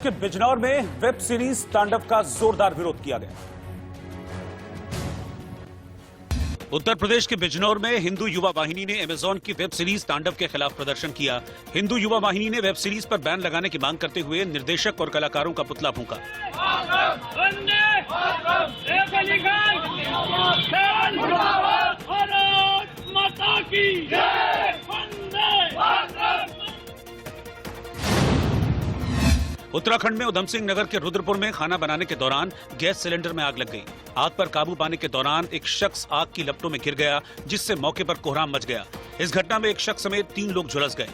कि बिजनौर में web series तांडव का जोरदार विरोध किया गया। उत्तर प्रदेश के बिजनौर में हिंदू युवा वाहिनी ने अमेजॉन की वेब सीरीज तांडव के खिलाफ प्रदर्शन किया। हिंदू युवा वाहिनी ने वेब सीरीज पर बैन लगाने की मांग करते हुए निर्देशक और कलाकारों का पुतला फूंका। उत्तराखंड में उधम सिंह नगर के रुद्रपुर में खाना बनाने के दौरान गैस सिलेंडर में आग लग गई। आग पर काबू पाने के दौरान एक शख्स आग की लपटों में गिर गया, जिससे मौके पर कोहराम मच गया। इस घटना में एक शख्स समेत 3 लोग झुलस गए।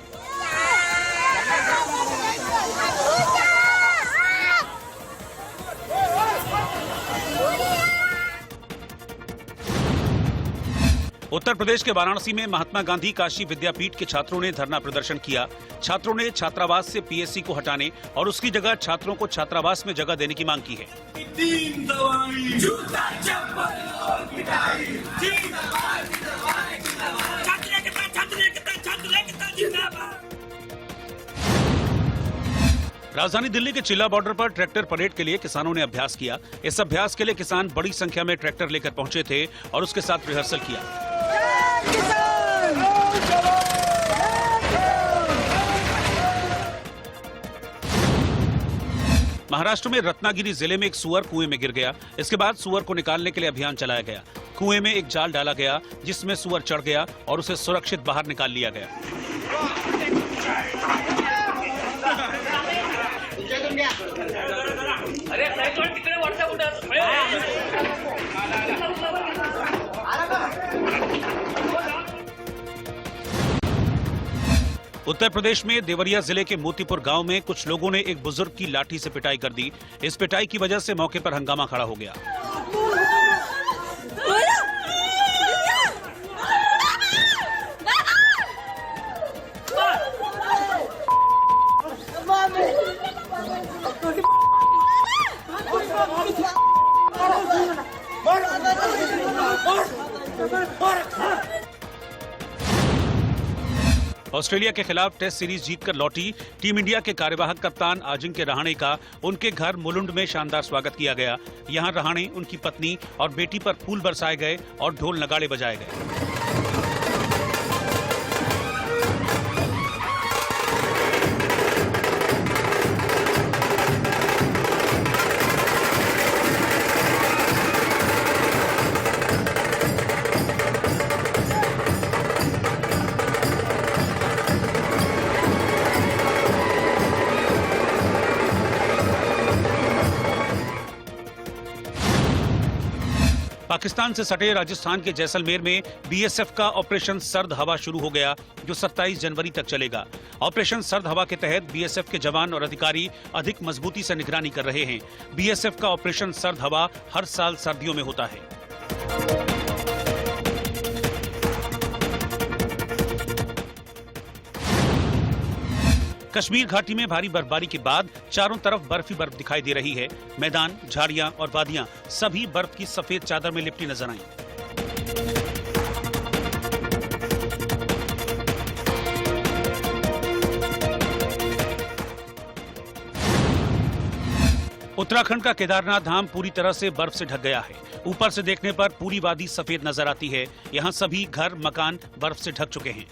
उत्तर प्रदेश के वाराणसी में महात्मा गांधी काशी विद्यापीठ के छात्रों ने धरना प्रदर्शन किया। छात्रों ने छात्रावास से पीएससी को हटाने और उसकी जगह छात्रों को छात्रावास में जगह देने की मांग की है। राजधानी दिल्ली के चिल्ला बॉर्डर पर ट्रैक्टर परेड के लिए किसानों ने अभ्यास किया। इस अभ्यास के लिए किसान बड़ी संख्या में ट्रैक्टर लेकर पहुंचे थे और उसके साथ रिहर्सल किया। महाराष्ट्र में रत्नागिरी जिले में एक सुअर कुएं में गिर गया। इसके बाद सुअर को निकालने के लिए अभियान चलाया गया। कुएं में एक जाल डाला गया, जिसमें सुअर चढ़ गया और उसे सुरक्षित बाहर निकाल लिया गया। उत्तर प्रदेश में देवरिया जिले के मोतीपुर गांव में कुछ लोगों ने एक बुजुर्ग की लाठी से पिटाई कर दी। इस पिटाई की वजह से मौके पर हंगामा खड़ा हो गया। ऑस्ट्रेलिया के खिलाफ टेस्ट सीरीज जीतकर लौटी टीम इंडिया के कार्यवाहक कप्तान अजिंक्य रहाणे का उनके घर मुलुंड में शानदार स्वागत किया गया। यहां रहाणे, उनकी पत्नी और बेटी पर फूल बरसाए गए और ढोल नगाड़े बजाए गए। पाकिस्तान से सटे राजस्थान के जैसलमेर में बीएसएफ का ऑपरेशन सर्द हवा शुरू हो गया, जो 27 जनवरी तक चलेगा। ऑपरेशन सर्द हवा के तहत बीएसएफ के जवान और अधिकारी अधिक मजबूती से निगरानी कर रहे हैं। बीएसएफ का ऑपरेशन सर्द हवा हर साल सर्दियों में होता है। कश्मीर घाटी में भारी बर्फबारी के बाद चारों तरफ बर्फ ही बर्फ दिखाई दे रही है। मैदान, झाड़ियां और वादियां सभी बर्फ की सफेद चादर में लिपटी नजर आईं। उत्तराखंड का केदारनाथ धाम पूरी तरह से बर्फ से ढक गया है। ऊपर से देखने पर पूरी वादी सफेद नजर आती है। यहां सभी घर, मकान बर्फ से ढक चुके हैं।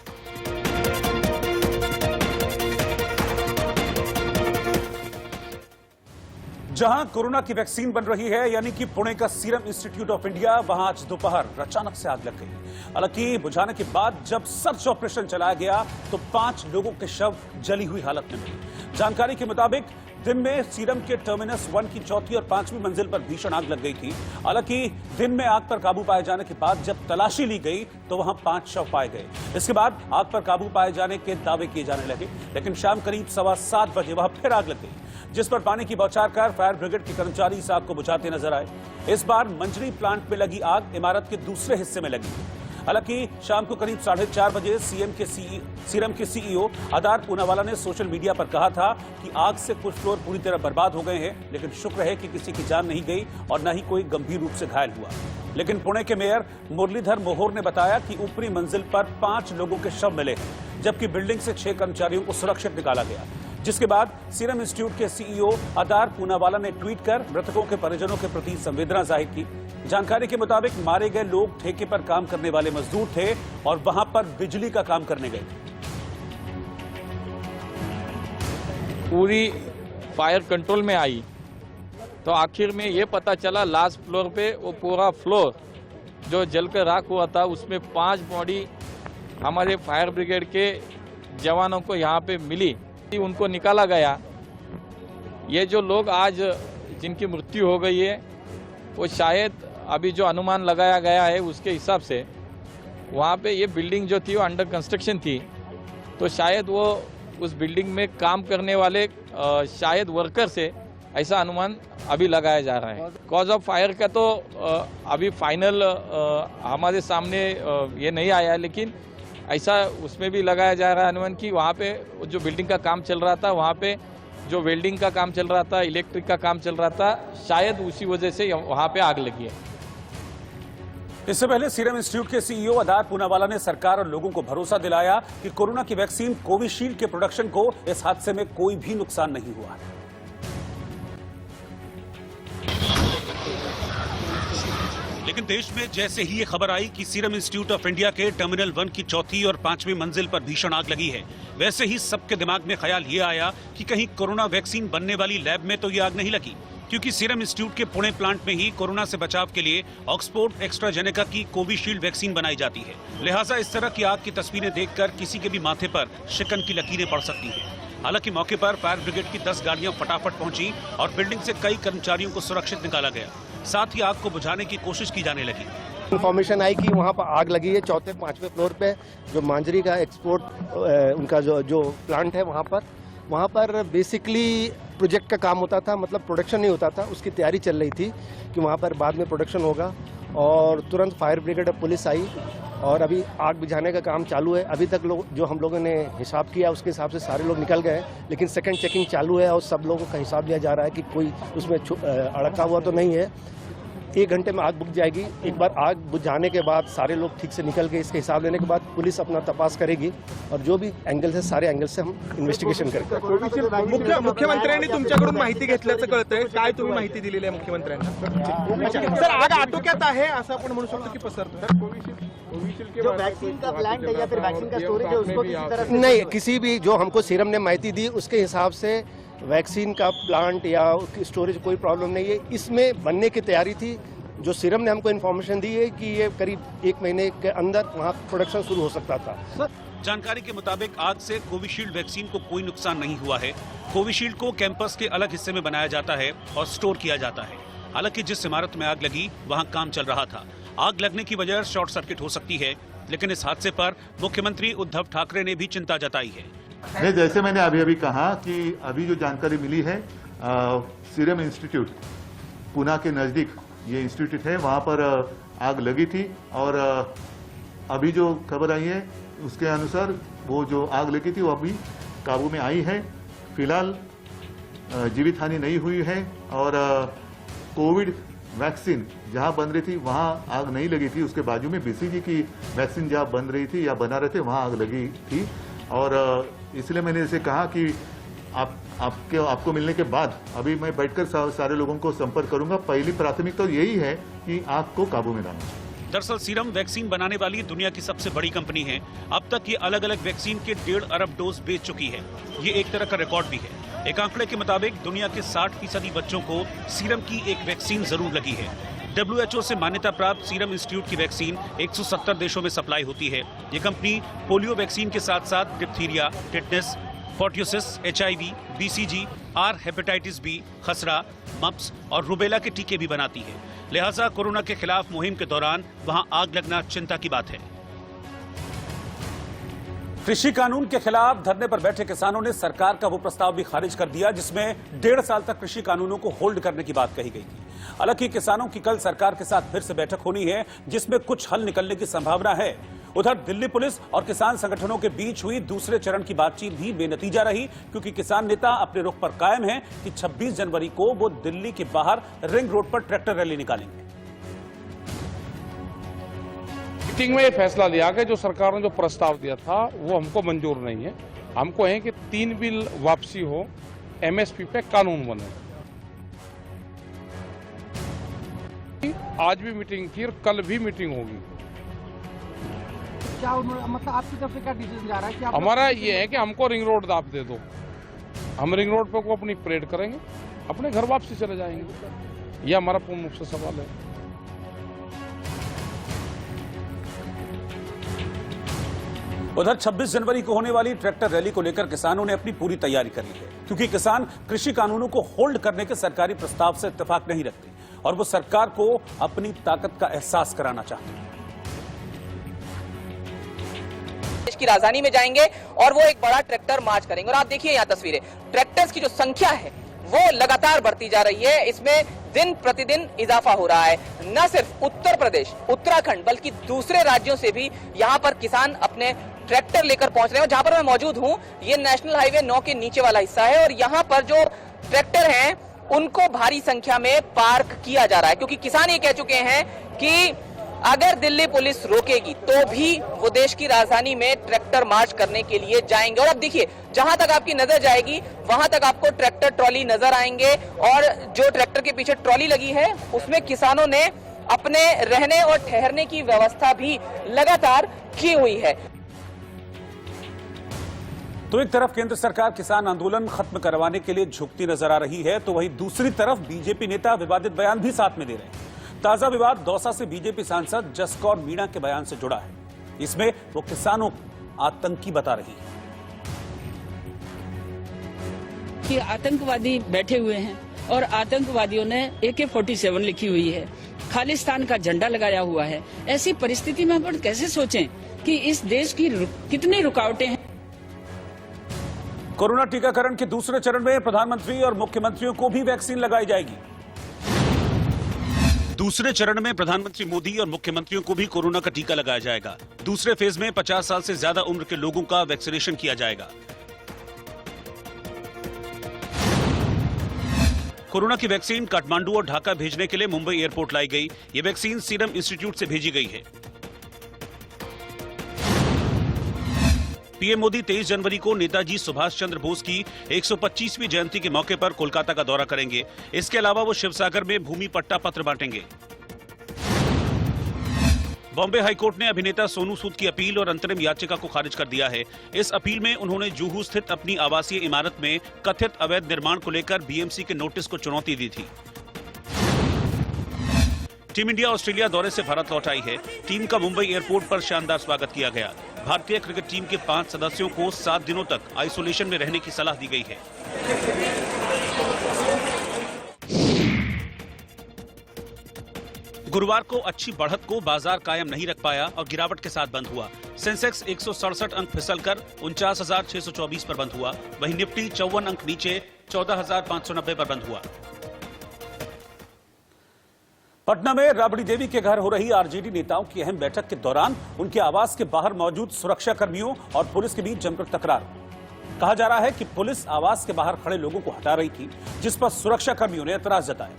जहां कोरोना की वैक्सीन बन रही है, यानी कि पुणे का सीरम इंस्टीट्यूट ऑफ इंडिया, वहां आज दोपहर अचानक से आग लग गई। हालांकि बुझाने के बाद जब सर्च ऑपरेशन चलाया गया तो 5 लोगों के शव जली हुई हालत में मिले। जानकारी के मुताबिक दिन में सीरम के टर्मिनस 1 की 4थी और 5वीं मंजिल पर भीषण आग लग गई थी। हालांकि दिन में आग पर काबू पाए जाने के बाद जब तलाशी ली गई तो वहां 5 शव पाए गए। इसके बाद आग पर काबू पाए जाने के दावे किए जाने लगे, लेकिन शाम करीब 7:15 बजे वहां फिर आग लग गई, जिस पर पानी की बौछार कर फायर ब्रिगेड के कर्मचारी इस आग को बुझाते नजर आए। इस बार मंजरी प्लांट में लगी आग इमारत के दूसरे हिस्से में लगी। हालांकि शाम को करीब 4:30 बजे सीरम के सीईओ आधार पूनावाला ने सोशल मीडिया पर कहा था कि आग से कुछ फ्लोर पूरी तरह बर्बाद हो गए हैं, लेकिन शुक्र है कि किसी की जान नहीं गई और न ही कोई गंभीर रूप से घायल हुआ। लेकिन पुणे के मेयर मुरलीधर मोहोर ने बताया कि ऊपरी मंजिल पर 5 लोगों के शव मिले हैं, जबकि बिल्डिंग से 6 कर्मचारियों को सुरक्षित निकाला गया। जिसके बाद सीरम इंस्टीट्यूट के सीईओ अदार पूनावाला ने ट्वीट कर मृतकों के परिजनों के प्रति संवेदना जाहिर की। जानकारी के मुताबिक मारे गए लोग ठेके पर काम करने वाले मजदूर थे और वहां पर बिजली का काम करने गए थे। पूरी फायर कंट्रोल में आई तो आखिर में ये पता चला लास्ट फ्लोर पे वो पूरा फ्लोर जो जलकर राख हुआ था, उसमें 5 बॉडी हमारे फायर ब्रिगेड के जवानों को यहाँ पे मिली। उनको निकाला गया। ये जो लोग आज जिनकी मृत्यु हो गई है वो शायद अभी जो अनुमान लगाया गया है उसके हिसाब से वहाँ पे ये बिल्डिंग जो थी वो अंडर कंस्ट्रक्शन थी, तो शायद वो उस बिल्डिंग में काम करने वाले शायद वर्कर से, ऐसा अनुमान अभी लगाया जा रहा है। कॉज ऑफ फायर का तो अभी फाइनल हमारे सामने ये नहीं आया, लेकिन ऐसा उसमें भी लगाया जा रहा है अनुमान कि वहाँ पे जो बिल्डिंग का काम चल रहा था, वहाँ पे जो वेल्डिंग का काम चल रहा था, इलेक्ट्रिक का काम चल रहा था, शायद उसी वजह से वहाँ पे आग लगी है। इससे पहले सीरम इंस्टीट्यूट के सीईओ अदार पूनावाला ने सरकार और लोगों को भरोसा दिलाया कि कोरोना की वैक्सीन कोविशील्ड के प्रोडक्शन को इस हादसे में कोई भी नुकसान नहीं हुआ। लेकिन देश में जैसे ही ये खबर आई कि सीरम इंस्टीट्यूट ऑफ इंडिया के टर्मिनल 1 की चौथी और 5वीं मंजिल पर भीषण आग लगी है, वैसे ही सबके दिमाग में ख्याल ये आया कि कहीं कोरोना वैक्सीन बनने वाली लैब में तो ये आग नहीं लगी, क्योंकि सीरम इंस्टीट्यूट के पुणे प्लांट में ही कोरोना से बचाव के लिए ऑक्सफोर्ड एस्ट्राजेनेका की कोविशील्ड वैक्सीन बनाई जाती है। लिहाजा इस तरह की आग की तस्वीरें देखकर किसी के भी माथे पर शिकन की लकीरें पड़ सकती हैं। हालांकि मौके पर फायर ब्रिगेड की 10 गाड़ियां फटाफट पहुंची और बिल्डिंग से कई कर्मचारियों को सुरक्षित निकाला गया। साथ ही आग को बुझाने की कोशिश की जाने लगी। इन्फॉर्मेशन आई कि वहाँ पर आग लगी है 4थे 5वें फ्लोर पे, जो मांजरी का एक्सपोर्ट उनका जो प्लांट है वहाँ पर बेसिकली प्रोजेक्ट का काम होता था, मतलब प्रोडक्शन नहीं होता था। उसकी तैयारी चल रही थी कि वहाँ पर बाद में प्रोडक्शन होगा और तुरंत फायर ब्रिगेड और पुलिस आई और अभी आग बुझाने का काम चालू है। अभी तक लोग जो हम लोगों ने हिसाब किया उसके हिसाब से सारे लोग निकल गए हैं, लेकिन सेकंड चेकिंग चालू है और सब लोगों का हिसाब लिया जा रहा है कि कोई उसमें अड़का हुआ तो नहीं है। 1 घंटे में आग बुझ जाएगी। एक बार आग बुझाने के बाद सारे लोग ठीक से निकल गए, इसके हिसाब लेने के बाद पुलिस अपना तपास करेगी और जो भी एंगल है सारे एंगल से हम इन्व्हेस्टिगेशन करेंगे। मुख्यमंत्र्यांनी तुमच्याकडून माहिती घेतल्याचं कळतंय, काय तुम्ही माहिती दिलेली आहे मुख्यमंत्र्यांना? सर, आग आटोक्यात आहे असं आपण म्हणू शकतो की पसरतो? जो वैक्सीन का प्लांट है या फिर वैक्सीन का स्टोरेज है उसको किसी तरह से नहीं, किसी भी जो हमको सीरम ने माहिती दी उसके हिसाब से वैक्सीन का प्लांट या स्टोरेज कोई प्रॉब्लम नहीं है। इसमें बनने की तैयारी थी। जो सीरम ने हमको इन्फॉर्मेशन दी है कि ये करीब 1 महीने के अंदर वहाँ प्रोडक्शन शुरू हो सकता था। जानकारी के मुताबिक आग से कोविशील्ड वैक्सीन को कोई नुकसान नहीं हुआ है। कोविशील्ड को कैंपस के अलग हिस्से में बनाया जाता है और स्टोर किया जाता है। हालांकि जिस इमारत में आग लगी वहाँ काम चल रहा था। आग लगने की वजह शॉर्ट सर्किट हो सकती है, लेकिन इस हादसे पर मुख्यमंत्री उद्धव ठाकरे ने भी चिंता जताई है। नहीं, जैसे मैंने अभी कहा कि अभी जो जानकारी मिली है, सीरम इंस्टीट्यूट पुणे के नज़दीक ये इंस्टीट्यूट है, वहाँ पर आग लगी थी और अभी जो खबर आई है उसके अनुसार वो जो आग लगी थी वो अभी काबू में आई है। फिलहाल जीवित हानि नहीं हुई है और कोविड वैक्सीन जहाँ बन रही थी वहाँ आग नहीं लगी थी। उसके बाजू में बीसीजी की वैक्सीन जहाँ बन रही थी या बना रहे थे वहाँ आग लगी थी और इसलिए मैंने इसे कहा कि आपको मिलने के बाद अभी मैं बैठकर सारे लोगों को संपर्क करूंगा। पहली प्राथमिकता तो यही है कि आग को काबू में लाना। दरअसल सीरम वैक्सीन बनाने वाली दुनिया की सबसे बड़ी कंपनी है। अब तक ये अलग अलग वैक्सीन के 1.5 अरब डोज बेच चुकी है। ये एक तरह का रिकॉर्ड भी है। एक आंकड़े के मुताबिक दुनिया के 60% बच्चों को सीरम की एक वैक्सीन जरूर लगी है। WHO से मान्यता प्राप्त सीरम इंस्टीट्यूट की वैक्सीन 170 देशों में सप्लाई होती है। ये कंपनी पोलियो वैक्सीन के साथ साथ डिप्थीरिया, टिटनेस, फोर्टियोसिस, HIV, BCG, आर हेपेटाइटिस बी, खसरा, मप्स और रुबेला के टीके भी बनाती है। लिहाजा कोरोना के खिलाफ मुहिम के दौरान वहां आग लगना चिंता की बात है। कृषि कानून के खिलाफ धरने पर बैठे किसानों ने सरकार का वो प्रस्ताव भी खारिज कर दिया जिसमें 1.5 साल तक कृषि कानूनों को होल्ड करने की बात कही गई थी। हालांकि किसानों की कल सरकार के साथ फिर से बैठक होनी है जिसमें कुछ हल निकलने की संभावना है। उधर दिल्ली पुलिस और किसान संगठनों के बीच हुई दूसरे चरण की बातचीत भी बेनतीजा रही, क्योंकि किसान नेता अपने रुख पर कायम हैं कि 26 जनवरी को वो दिल्ली के बाहर रिंग रोड पर ट्रैक्टर रैली निकालेंगे। मीटिंग में ये फैसला लिया कि जो सरकार ने जो प्रस्ताव दिया था वो हमको मंजूर नहीं है हमको है कि 3 बिल वापसी हो, एमएसपी पे कानून बने। आज भी मीटिंग थी और कल भी मीटिंग होगी। क्या मतलब आपकी तरफ से क्या डिसीजन जा रहा है कि आप हमारा ये है कि हमको रिंग रोड आप दे दो, हम रिंग रोड पे को अपनी परेड करेंगे, अपने घर वापसी चले जाएंगे। ये हमारा पूर्ण रूप से सवाल है। उधर 26 जनवरी को होने वाली ट्रैक्टर रैली को लेकर किसानों ने अपनी पूरी तैयारी कर ली है, क्योंकि किसान कृषि कानूनों को होल्ड करने के सरकारी प्रस्ताव से इत्तेफाक नहीं रखते और वो सरकार को अपनी ताकत का एहसास कराना चाहते हैं। देश की राजधानी में जाएंगे और वो एक बड़ा ट्रैक्टर मार्च करेंगे। और आप देखिए यहाँ तस्वीरें, ट्रैक्टर्स की जो संख्या है वो लगातार बढ़ती जा रही है। इसमें दिन प्रतिदिन इजाफा हो रहा है। न सिर्फ उत्तर प्रदेश, उत्तराखंड, बल्कि दूसरे राज्यों से भी यहाँ पर किसान अपने ट्रैक्टर लेकर पहुंच रहे हैं। जहां पर मैं मौजूद हूं, ये नेशनल हाईवे 9 के नीचे वाला हिस्सा है और यहाँ पर जो ट्रैक्टर हैं उनको भारी संख्या में पार्क किया जा रहा है, क्योंकि किसान ये कह चुके हैं कि अगर दिल्ली पुलिस रोकेगी तो भी वो देश की राजधानी में ट्रैक्टर मार्च करने के लिए जाएंगे। और अब देखिए, जहां तक आपकी नजर जाएगी वहां तक आपको ट्रैक्टर ट्रॉली नजर आएंगे और जो ट्रैक्टर के पीछे ट्रॉली लगी है उसमें किसानों ने अपने रहने और ठहरने की व्यवस्था भी लगातार की हुई है। तो एक तरफ केंद्र सरकार किसान आंदोलन खत्म करवाने के लिए झुकती नजर आ रही है, तो वहीं दूसरी तरफ बीजेपी नेता विवादित बयान भी साथ में दे रहे हैं। ताजा विवाद दौसा से बीजेपी सांसद जसकौर मीणा के बयान से जुड़ा है। इसमें वो किसानों को आतंकी बता रही है कि आतंकवादी बैठे हुए हैं और आतंकवादियों ने AK-47 लिखी हुई है, खालिस्तान का झंडा लगाया हुआ है। ऐसी परिस्थिति में अपन कैसे सोचें कि इस देश की कितनी रुकावटें हैं। कोरोना टीकाकरण के दूसरे चरण में प्रधानमंत्री और मुख्यमंत्रियों को भी वैक्सीन लगाई जाएगी। दूसरे चरण में प्रधानमंत्री मोदी और मुख्यमंत्रियों को भी कोरोना का टीका लगाया जाएगा। दूसरे फेज में 50 साल से ज्यादा उम्र के लोगों का वैक्सीनेशन किया जाएगा। कोरोना की वैक्सीन काठमांडू और ढाका भेजने के लिए मुंबई एयरपोर्ट लाई गई। ये वैक्सीन सीरम इंस्टीट्यूट से भेजी गई है। पीएम मोदी 23 जनवरी को नेताजी सुभाष चंद्र बोस की 125वीं जयंती के मौके पर कोलकाता का दौरा करेंगे। इसके अलावा वो शिवसागर में भूमि पट्टा पत्र बांटेंगे। बॉम्बे हाईकोर्ट ने अभिनेता सोनू सूद की अपील और अंतरिम याचिका को खारिज कर दिया है। इस अपील में उन्होंने जुहू स्थित अपनी आवासीय इमारत में कथित अवैध निर्माण को लेकर बीएमसी के नोटिस को चुनौती दी थी। टीम इंडिया ऑस्ट्रेलिया दौरे से भारत लौट आई है। टीम का मुंबई एयरपोर्ट पर शानदार स्वागत किया गया। भारतीय क्रिकेट टीम के 5 सदस्यों को 7 दिनों तक आइसोलेशन में रहने की सलाह दी गई है। गुरुवार को अच्छी बढ़त को बाजार कायम नहीं रख पाया और गिरावट के साथ बंद हुआ। सेंसेक्स 167 अंक फिसलकर 49,624 पर बंद हुआ। वहीं निफ्टी 54 अंक नीचे 14,590 पर बंद हुआ। पटना में राबड़ी देवी के घर हो रही आरजेडी नेताओं की अहम बैठक के दौरान उनके आवास के बाहर मौजूद सुरक्षा कर्मियों और पुलिस के बीच जमकर तकरार। कहा जा रहा है कि पुलिस आवास के बाहर खड़े लोगों को हटा रही थी, जिस पर सुरक्षा कर्मियों ने एतराज जताया।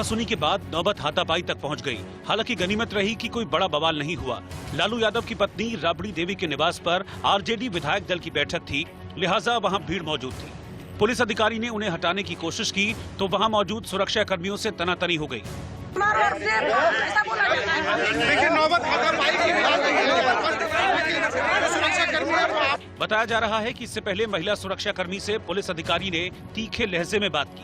सुनी के बाद नौबत हाथापाई तक पहुंच गई। हालांकि गनीमत रही कि कोई बड़ा बवाल नहीं हुआ। लालू यादव की पत्नी राबड़ी देवी के निवास पर आरजेडी विधायक दल की बैठक थी, लिहाजा वहां भीड़ मौजूद थी। पुलिस अधिकारी ने उन्हें हटाने की कोशिश की तो वहां मौजूद सुरक्षा कर्मियों से तनातनी हो गई। बताया जा रहा है कि इससे पहले महिला सुरक्षा कर्मी से पुलिस अधिकारी ने तीखे लहजे में बात की।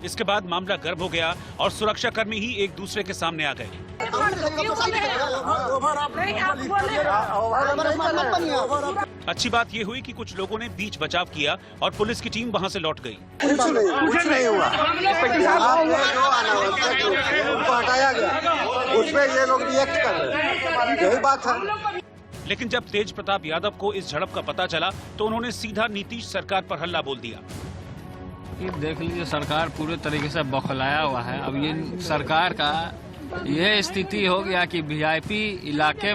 इसके बाद मामला गर्म हो गया और सुरक्षा कर्मी ही एक दूसरे के सामने आ गए। अच्छी बात ये हुई कि कुछ लोगों ने बीच बचाव किया और पुलिस की टीम वहां से लौट गई। कुछ नहीं हुआ। उनको हटाया गया, उसमें ये लोग रिएक्ट कर रहे हैं, यही बात है। लेकिन जब तेज प्रताप यादव को इस झड़प का पता चला तो उन्होंने सीधा नीतीश सरकार पर हल्ला बोल दिया। देख लीजिए, सरकार पूरे तरीके से बौखलाया हुआ है। अब ये सरकार का यह स्थिति हो गया कि वीआईपी इलाके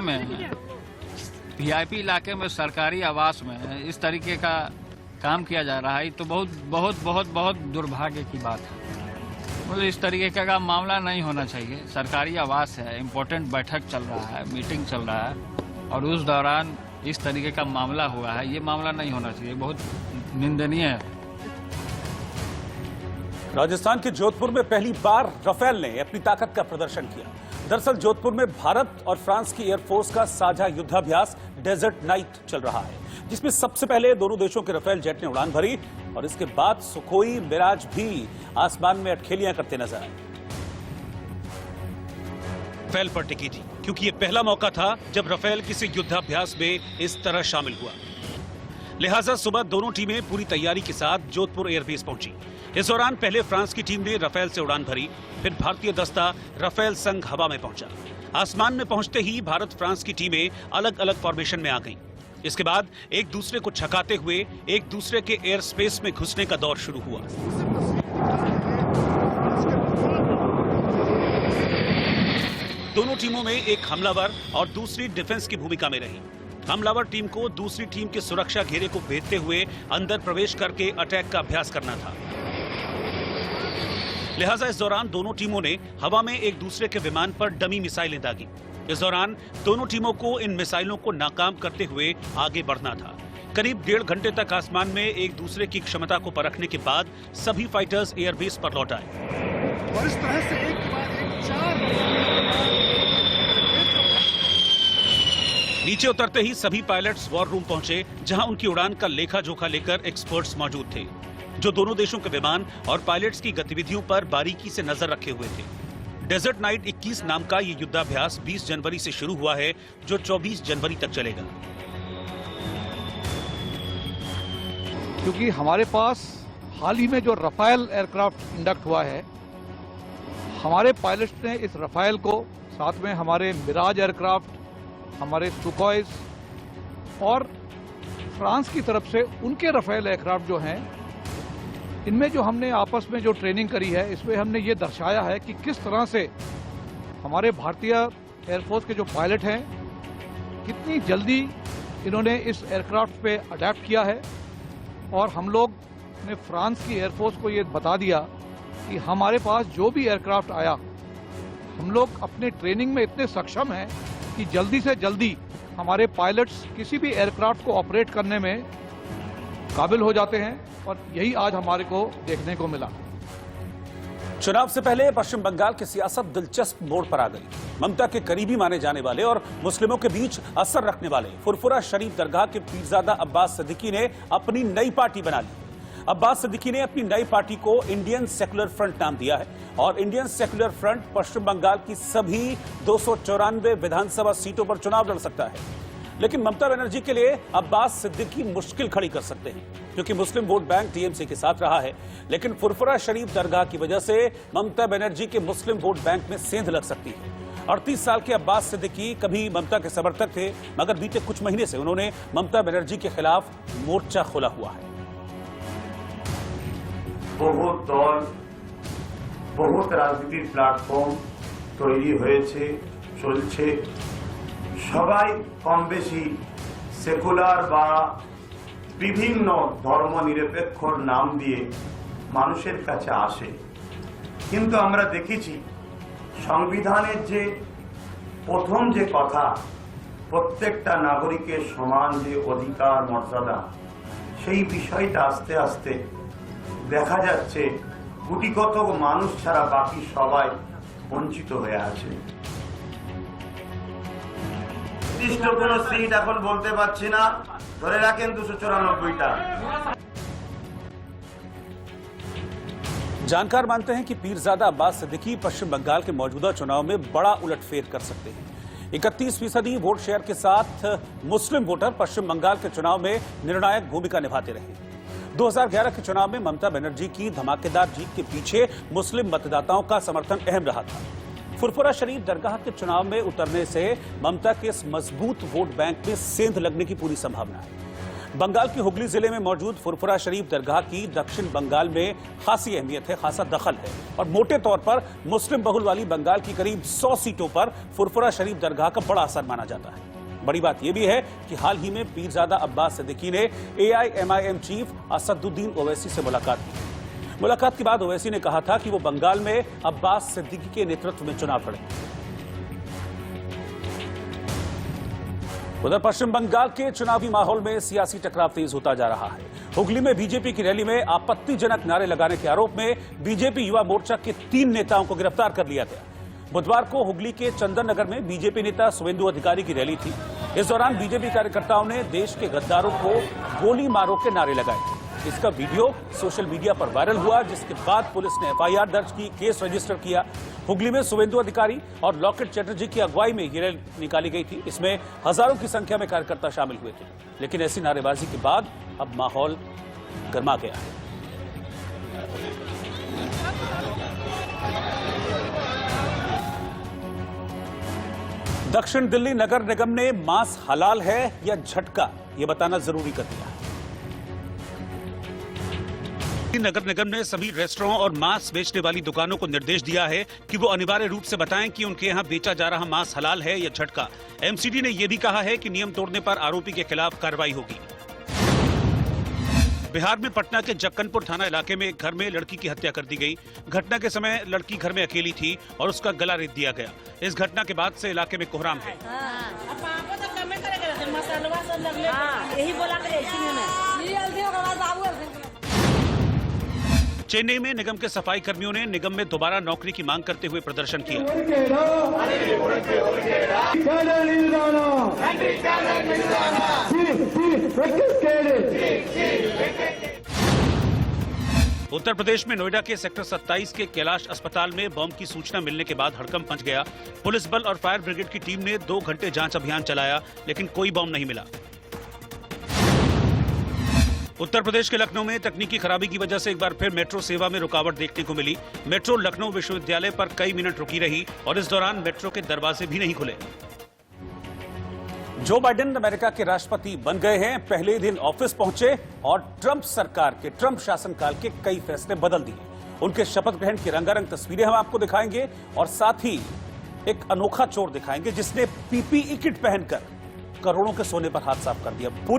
में सरकारी आवास में इस तरीके का काम किया जा रहा है। तो बहुत बहुत बहुत बहुत दुर्भाग्य की बात है। मतलब इस तरीके का मामला नहीं होना चाहिए। सरकारी आवास है, इम्पोर्टेंट बैठक चल रहा है, मीटिंग चल रहा है और उस दौरान इस तरीके का मामला हुआ है, ये मामला नहीं होना चाहिए, बहुत निंदनीय है। राजस्थान के जोधपुर में पहली बार राफेल ने अपनी ताकत का प्रदर्शन किया। दरअसल जोधपुर में भारत और फ्रांस की एयरफोर्स का साझा युद्धाभ्यास डेजर्ट नाइट चल रहा है, जिसमें सबसे पहले दोनों देशों के राफेल जेट ने उड़ान भरी और इसके बाद सुखोई मिराज भी आसमान में अटखेलियां करते नजर आए। राफेल पर टिकी थी क्योंकि ये पहला मौका था जब राफेल किसी युद्धाभ्यास में इस तरह शामिल हुआ। लिहाजा सुबह दोनों टीमें पूरी तैयारी के साथ जोधपुर एयरबेस पहुंची। इस दौरान पहले फ्रांस की टीम ने राफेल से उड़ान भरी, फिर भारतीय दस्ता राफेल संग हवा में पहुंचा। आसमान में पहुंचते ही भारत फ्रांस की टीमें अलग अलग फॉर्मेशन में आ गईं। इसके बाद एक दूसरे को छकाते हुए एक दूसरे के एयर स्पेस में घुसने का दौर शुरू हुआ। दोनों टीमों में एक हमलावर और दूसरी डिफेंस की भूमिका में रही। हमलावर टीम को दूसरी टीम के सुरक्षा घेरे को भेदते हुए अंदर प्रवेश करके अटैक का अभ्यास करना था। लिहाजा इस दौरान दोनों टीमों ने हवा में एक दूसरे के विमान पर डमी मिसाइलें दागी। इस दौरान दोनों टीमों को इन मिसाइलों को नाकाम करते हुए आगे बढ़ना था। करीब 1.5 घंटे तक आसमान में एक दूसरे की क्षमता को परखने के बाद सभी फाइटर्स एयरबेस पर लौट आए और इस तरह से एक के बाद एक 4 नीचे उतरते ही सभी पायलट्स वॉर रूम पहुंचे, जहां उनकी उड़ान का लेखा जोखा लेकर एक्सपर्ट्स मौजूद थे, जो दोनों देशों के विमान और पायलट्स की गतिविधियों पर बारीकी से नजर रखे हुए थे। डेजर्ट नाइट 21 नाम का ये युद्धाभ्यास 20 जनवरी से शुरू हुआ है, जो 24 जनवरी तक चलेगा। क्योंकि हमारे पास हाल ही में जो राफेल एयरक्राफ्ट इंडक्ट हुआ है, हमारे पायलट्स ने इस राफेल को, साथ में हमारे मिराज एयरक्राफ्ट, हमारे सुखोइस और फ्रांस की तरफ से उनके राफेल एयरक्राफ्ट जो हैं, इनमें जो हमने आपस में जो ट्रेनिंग करी है, इसमें हमने ये दर्शाया है कि किस तरह से हमारे भारतीय एयरफोर्स के जो पायलट हैं, कितनी जल्दी इन्होंने इस एयरक्राफ्ट पे अडैप्ट किया है। और हम लोग ने फ्रांस की एयरफोर्स को ये बता दिया कि हमारे पास जो भी एयरक्राफ्ट आया, हम लोग अपने ट्रेनिंग में इतने सक्षम हैं कि जल्दी से जल्दी हमारे पायलट्स किसी भी एयरक्राफ्ट को ऑपरेट करने में काबिल हो जाते हैं, और यही आज हमारे को देखने को मिला। चुनाव से पहले पश्चिम बंगाल की सियासत दिलचस्प मोड़ पर आ गई। ममता के करीबी माने जाने वाले और मुस्लिमों के बीच असर रखने वाले फुरफुरा शरीफ दरगाह के पीरजादा अब्बास सिद्दीकी ने अपनी नई पार्टी बना ली। अब्बास सिद्दीकी ने अपनी नई पार्टी को इंडियन सेक्युलर फ्रंट नाम दिया है और इंडियन सेक्युलर फ्रंट पश्चिम बंगाल की सभी 294 विधानसभा सीटों पर चुनाव लड़ सकता है। लेकिन ममता बनर्जी के लिए अब्बास सिद्दीकी मुश्किल खड़ी कर सकते हैं, क्योंकि मुस्लिम वोट बैंक टीएमसी के साथ रहा है। लेकिन फुरफुरा शरीफ दरगाह की वजह से ममता बनर्जी के मुस्लिम वोट बैंक में सेंध लग सकती है। 38 साल के अब्बास सिद्दीकी कभी ममता के समर्थक थे, मगर बीते कुछ महीने से उन्होंने ममता बनर्जी के खिलाफ मोर्चा खोला हुआ है। बहुत दल, बहुत राजनीतिक प्लाटफर्म तैरी হয়েছে, চলছে। সবাই কম বেশি সেকুলার বা বিভিন্ন ধর্মনিরপেক্ষর নাম দিয়ে মানুষের কাছে আসে, কিন্তু আমরা দেখেছি সংবিধানের যে প্রথম যে কথা, প্রত্যেকটা নাগরিকের সমান যে অধিকার মর্যাদা, সেই বিষয়টা আস্তে আস্তে দেখা যাচ্ছে কোটি কত মানুষ ছাড়া বাকি সবাই বঞ্চিত হয়ে আছে। নির্দিষ্ট কোনো সিট এখন বলতে পারছি না, ধরে রাখেন 294টা। जानकार मानते हैं कि पीरजादा अब्बास सिद्दीकी पश्चिम बंगाल के मौजूदा चुनाव में बड़ा उलटफेर कर सकते हैं। 31% वोट शेयर के साथ मुस्लिम वोटर पश्चिम बंगाल के चुनाव में निर्णायक भूमिका निभाते रहे। 2011 के चुनाव में ममता बनर्जी की धमाकेदार जीत के पीछे मुस्लिम मतदाताओं का समर्थन अहम रहा था। फुरफुरा शरीफ दरगाह के चुनाव में उतरने से ममता के इस मजबूत वोट बैंक में सेंध लगने की पूरी संभावना है। बंगाल के हुगली जिले में मौजूद फुरफुरा शरीफ दरगाह की दक्षिण बंगाल में खासी अहमियत है, खासा दखल है और मोटे तौर पर मुस्लिम बहुल वाली बंगाल की करीब 100 सीटों पर फुरफुरा शरीफ दरगाह का बड़ा असर माना जाता है। बड़ी बात यह भी है कि हाल ही में पीरजादा अब्बास सिद्दीकी ने AIMIM चीफ असदुद्दीन ओवैसी से मुलाकात की। मुलाकात के बाद ओवैसी ने कहा था कि वो बंगाल में अब्बास सिद्दीकी के नेतृत्व में चुनाव लड़ेंगे। उधर पश्चिम बंगाल के चुनावी माहौल में सियासी टकराव तेज होता जा रहा है। हुगली में बीजेपी की रैली में आपत्तिजनक नारे लगाने के आरोप में बीजेपी युवा मोर्चा के 3 नेताओं को गिरफ्तार कर लिया गया। बुधवार को हुगली के चंदन नगर में बीजेपी नेता शुवेंदु अधिकारी की रैली थी। इस दौरान बीजेपी कार्यकर्ताओं ने देश के गद्दारों को गोली मारो के नारे लगाए। इसका वीडियो सोशल मीडिया पर वायरल हुआ, जिसके बाद पुलिस ने एफआईआर दर्ज की, केस रजिस्टर किया। हुगली में शुवेंदु अधिकारी और लॉकेट चैटर्जी की अगुवाई में ये रैली निकाली गई थी। इसमें हजारों की संख्या में कार्यकर्ता शामिल हुए थे, लेकिन ऐसी नारेबाजी के बाद अब माहौल गर्मा गया है। दक्षिण दिल्ली नगर निगम ने मांस हलाल है या झटका, यह बताना जरूरी कर दिया। नगर निगम ने सभी रेस्टोरेंट और मांस बेचने वाली दुकानों को निर्देश दिया है कि वो अनिवार्य रूप से बताएं कि उनके यहां बेचा जा रहा मांस हलाल है या झटका। एमसीडी ने यह भी कहा है कि नियम तोड़ने पर आरोपी के खिलाफ कार्रवाई होगी। बिहार में पटना के जक्कनपुर थाना इलाके में एक घर में लड़की की हत्या कर दी गई। घटना के समय लड़की घर में अकेली थी और उसका गला रेत दिया गया। इस घटना के बाद से इलाके में कोहराम है। चेन्नई में निगम के सफाई कर्मियों ने निगम में दोबारा नौकरी की मांग करते हुए प्रदर्शन किया। उत्तर प्रदेश में नोएडा के सेक्टर 27 के कैलाश अस्पताल में बम की सूचना मिलने के बाद हड़कंप मच गया। पुलिस बल और फायर ब्रिगेड की टीम ने 2 घंटे जांच अभियान चलाया, लेकिन कोई बम नहीं मिला। उत्तर प्रदेश के लखनऊ में तकनीकी खराबी की वजह से एक बार फिर मेट्रो सेवा में रुकावट देखने को मिली। मेट्रो लखनऊ विश्वविद्यालय पर कई मिनट रुकी रही और इस दौरान मेट्रो के दरवाजे भी नहीं खुले। जो बाइडेन अमेरिका के राष्ट्रपति बन गए हैं। पहले दिन ऑफिस पहुंचे और ट्रंप सरकार के, ट्रंप शासनकाल के कई फैसले बदल दिए। उनके शपथ ग्रहण की रंगारंग तस्वीरें हम आपको दिखाएंगे और साथ ही एक अनोखा चोर दिखाएंगे जिसने पीपीई किट पहनकर करोड़ों के सोने पर हाथ साफ कर दिया।